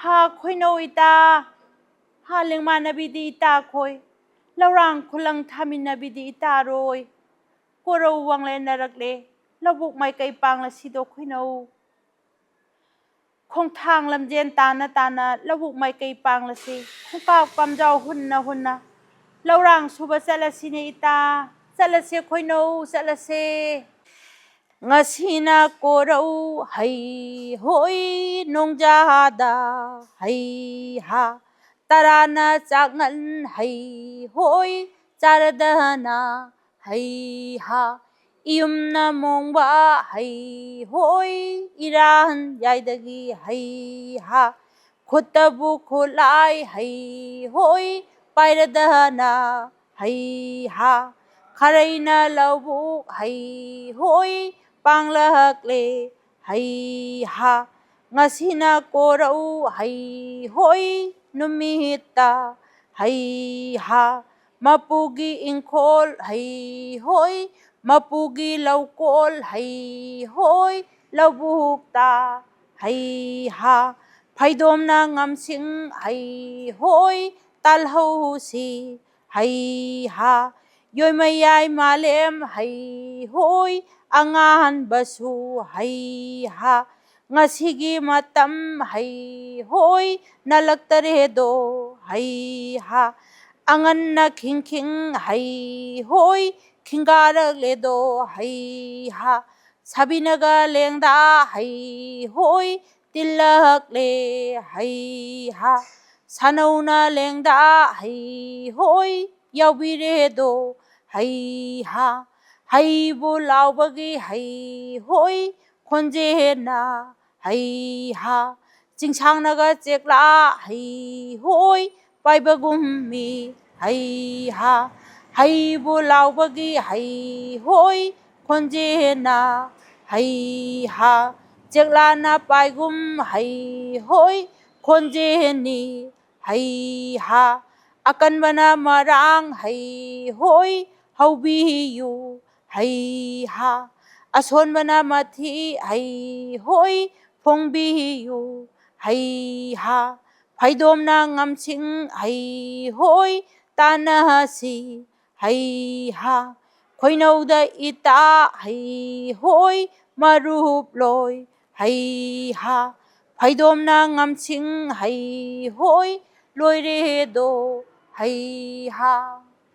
ha khoinau ita ha lengmanabi di ita khoi laurang khulang thaminabi di ita roi koro wangle narakle labuk mai kai pangla sido khoinau khong thang lamjen tana labuk mai kai pangla si khongka kamjau hunna laurang suba salasine ita salase khoinau salase ngasina korau hai hoi nongjada hai ha tarana changan hai hoi charadana hai ha iumna mongba hai hoi iran yaidagi hai ha khutabu khulai hai hoi pairadana hai ha kharaina laubuk hai hoi panglahakle hai ha ngasina korau hai hoi numita hai ha mapugi ingkol hai hoi mapugi laukol hai hoi laubukta hai ha phaidomna ngamsing hai hoi talhau si hai ha yoimayai malem hai hoi angan basu hai ha ngasigi matam hai hoi nalaktaredo hai ha angan na khing hai hoi khingaragle hai ha sabinaga lengda hai hoi tilakle hai ha sanauna lengda hai hoi yaubiredo hai ha hai bu laubagi hai hoi khonjena hai ha chingsangnaga chekla hai hoi paibagummi hai ha hai bu laubagi hai hoi khonjena hai ha cheklana paigum hai hoi khonjeni hai ha akanbana marang hai hoi haubiyu hai ha asonbana mathi hai hoi phongbiyu hai ha phaidomna ngamsing hai hoi tanasi hai ha khoinauda ita hai hoi marup loi hai ha phaidomna ngamsing hai hoi loiredo hai ha